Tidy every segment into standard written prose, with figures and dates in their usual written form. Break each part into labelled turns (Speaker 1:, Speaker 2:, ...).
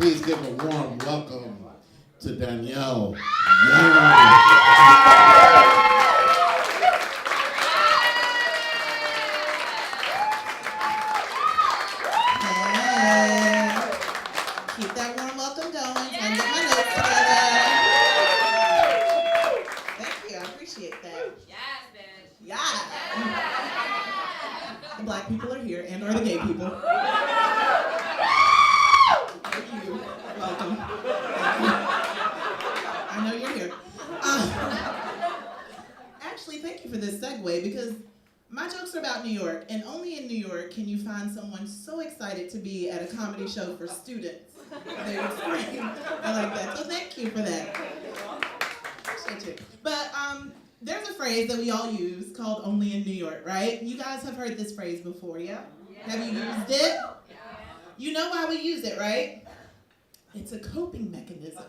Speaker 1: Please give a warm welcome to Danielle Young.
Speaker 2: Hey. Keep that warm welcome going. Trying to get my notes together. Thank you. I appreciate that.
Speaker 3: Yes, bitch.
Speaker 2: Yeah. The black people are here, and or the gay people. Thank you. Welcome. I know you're here. Actually, thank you for this segue, because my jokes are about New York, and only in New York can you find someone so excited to be at a comedy show for students. They would scream. I like that. So thank you for that. Appreciate you. But there's a phrase that we all use called "only in New York," right? You guys have heard this phrase before, yeah? Have you used it? You know why we use it, right? It's a coping mechanism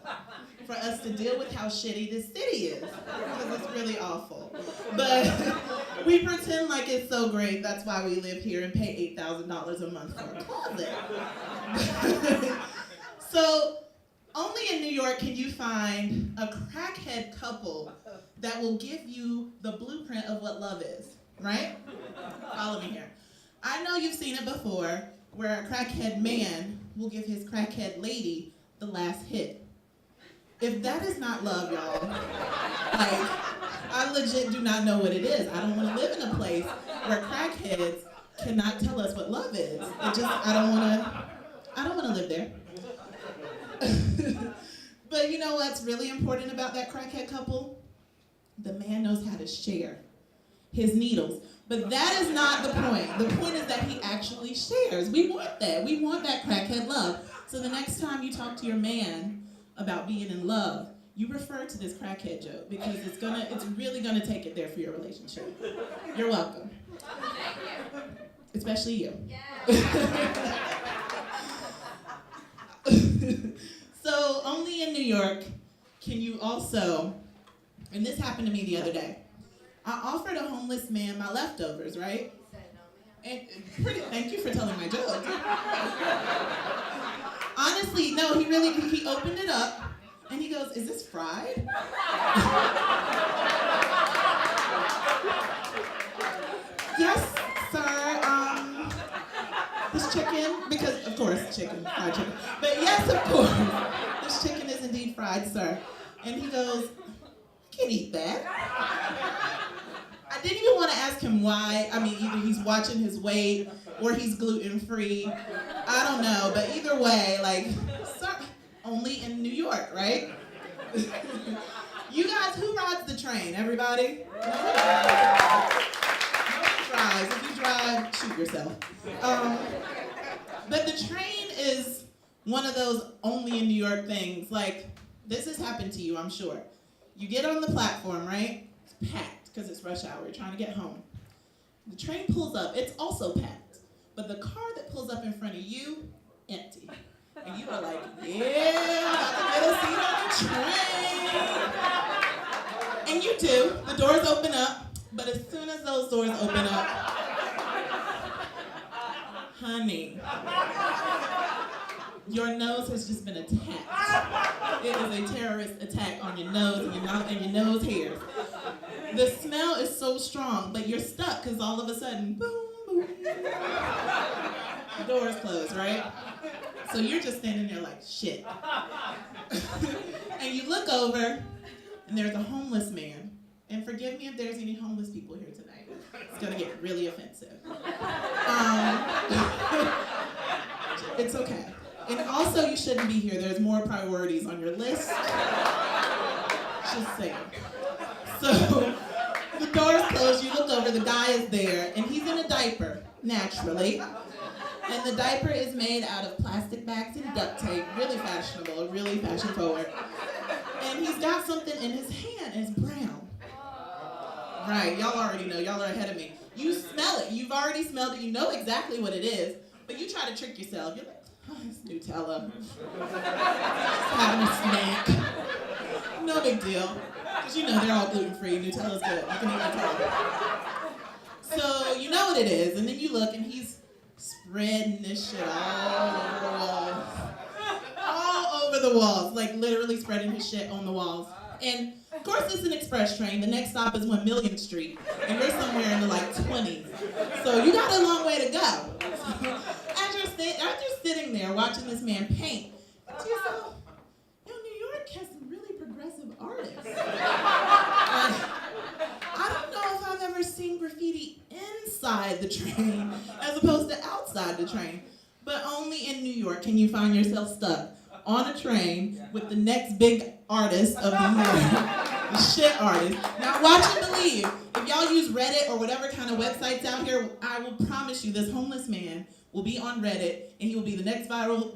Speaker 2: for us to deal with how shitty this city is, because it's really awful. But we pretend like it's so great. That's why we live here and pay $8,000 a month for a closet. So only in New York can you find a crackhead couple that will give you the blueprint of what love is, right? Follow me here. I know you've seen it before, where a crackhead man will give his crackhead lady the last hit. If that is not love, y'all, like, I legit do not know what it is. I don't want to live in a place where crackheads cannot tell us what love is. I don't want to live there. But you know what's really important about that crackhead couple? The man knows how to share his needles. But that is not the point. The point is that he actually shares. We want that. We want that crackhead love. So the next time you talk to your man about being in love, you refer to this crackhead joke, because it's really gonna take it there for your relationship. You're welcome.
Speaker 3: Thank you.
Speaker 2: Especially you.
Speaker 3: Yeah.
Speaker 2: So only in New York can you also, and this happened to me the other day. I offered a homeless man my leftovers, right?
Speaker 3: He said no, ma'am.
Speaker 2: And thank you for telling my joke. Honestly, no, he opened it up and he goes, "Is this fried?" Yes, sir. This chicken, because of course fried chicken. But yes, of course, this chicken is indeed fried, sir. And he goes, "You can't eat that." I didn't even want to ask him why. I mean, either he's watching his weight or he's gluten-free. I don't know, but either way, like, only in New York, right? You guys, who rides the train? Everybody? Nobody drives. If you drive, shoot yourself. But the train is one of those only in New York things. Like, this has happened to you, I'm sure. You get on the platform, right? It's packed because it's rush hour. You're trying to get home. The train pulls up. It's also packed. But the car that pulls up in front of you, empty. And you are like, yeah, I'm about to get a seat on the train. And you do. The doors open up. But as soon as those doors open up, honey, your nose has just been attacked. It is a terrorist attack on your nose and your mouth and your nose hairs. The smell is so strong, but you're stuck because all of a sudden, boom, boom. The door is closed, right? So you're just standing there like, shit. And you look over, and there's a homeless man. And forgive me if there's any homeless people here tonight. It's gonna get really offensive. It's okay. And also, you shouldn't be here. There's more priorities on your list. Just saying. So, the door's closed, you look over, the guy is there, and he's in a diaper, naturally. And the diaper is made out of plastic bags and duct tape, really fashionable, really fashion forward. And he's got something in his hand, and it's brown. Right, y'all already know, y'all are ahead of me. You smell it, you've already smelled it, you know exactly what it is, but you try to trick yourself. You're like, oh, it's Nutella. Just having a snack. No big deal. Because you know they're all gluten-free, Nutella's good, you can even tell. So you know what it is, and then you look and he's spreading this shit all over the walls. All the walls, like literally spreading his shit on the walls. And of course it's an express train. The next stop is 1 Million Street, and you're somewhere in the like 20s. So you got a long way to go. So, as you're sitting there watching this man paint, think to yourself, New York has some really progressive artists. I don't know if I've ever seen graffiti inside the train as opposed to outside the train. But only in New York can you find yourself stuck on a train with the next big artist of the year, the shit artist. Now watch and believe. If y'all use Reddit or whatever kind of websites out here, I will promise you this homeless man will be on Reddit and he will be the next viral,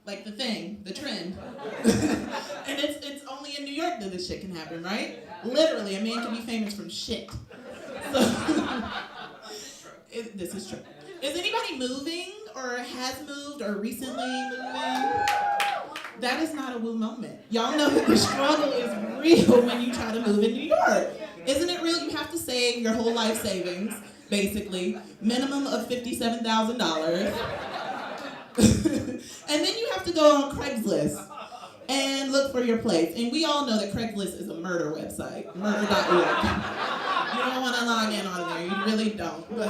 Speaker 2: like the thing, the trend. And it's only in New York that this shit can happen, right? Literally, a man can be famous from shit. So, this is true. Is anybody moving or has moved or recently moving? That is not a woo moment. Y'all know that the struggle is real when you try to move in New York. Isn't it real? You have to save your whole life savings, basically. Minimum of $57,000. And then you have to go on Craigslist and look for your place. And we all know that Craigslist is a murder website, murder.org. You don't want to log in on there. You really don't. But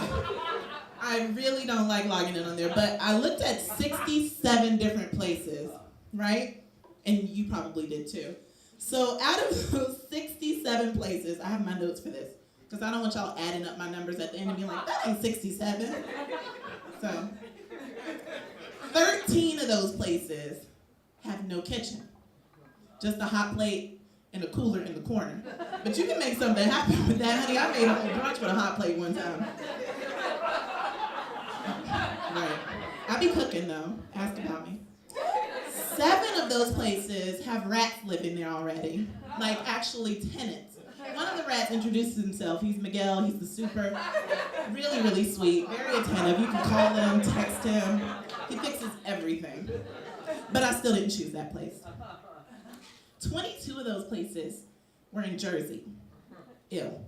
Speaker 2: I really don't like logging in on there. But I looked at 67 different places, right? And you probably did too. So out of those 67 places, I have my notes for this, because I don't want y'all adding up my numbers at the end and being like, that ain't 67. So 13 of those places have no kitchen. Just a hot plate and a cooler in the corner. But you can make something happen with that, honey. I made a whole brunch with a hot plate one time. Right. I be cooking though. Ask about me. 7 of those places have rats living there already. Like actually tenants. One of the rats introduces himself. He's Miguel. He's the super. Really, really sweet. Very attentive. You can call him, text him. He fixes everything. But I still didn't choose that place. 22 of those places were in Jersey. Ew.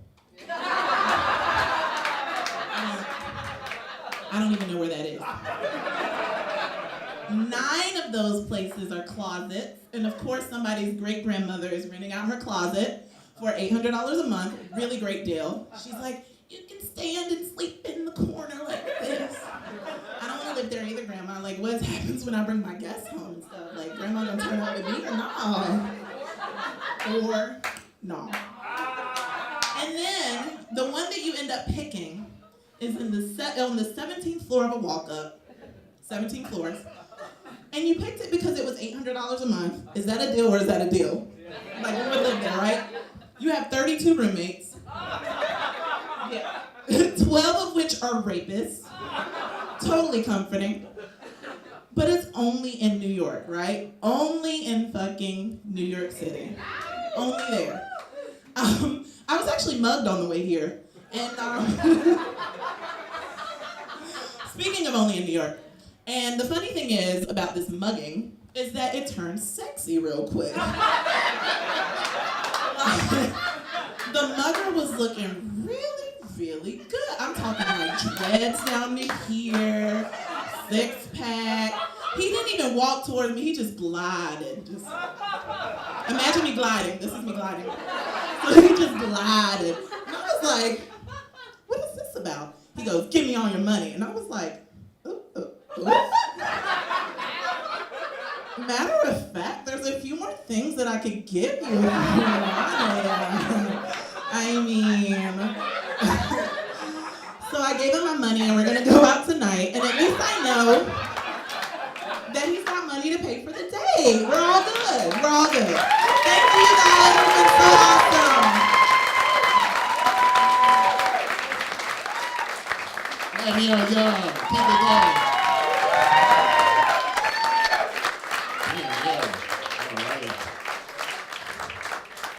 Speaker 2: I don't even know where that is. 9 of those places are closets. And of course, somebody's great-grandmother is renting out her closet for $800 a month. Really great deal. She's like, you can stand and sleep in the corner like this. I don't want to live there either, Grandma. Like, what happens when I bring my guests home and stuff? Like, Grandma gonna turn up with me or no? Or no. And then, the one that you end up picking is on the 17th floor of a walk-up. 17 floors. And you picked it because it was $800 a month. Is that a deal or is that a deal? Like, we would live there, right? You have 32 roommates. Yeah. 12 of which are rapists. Totally comforting. But it's only in New York, right? Only in fucking New York City. Only there. I was actually mugged on the way here. And speaking of only in New York, and the funny thing is about this mugging is that it turns sexy real quick. The mugger was looking really, really good. I'm talking like dreads down to here, 6-pack. He didn't even walk towards me. He just glided. Just imagine me gliding. This is me gliding. So he just glided. And I was like, what is this about? He goes, give me all your money. And I was like, matter of fact, there's a few more things that I could give you. I mean, so I gave him my money and we're gonna go out tonight, and at least I know that he's got money to pay for the day. We're all good. We're all good. Thank you guys. It's been so awesome.
Speaker 1: Danielle Young, keep it going.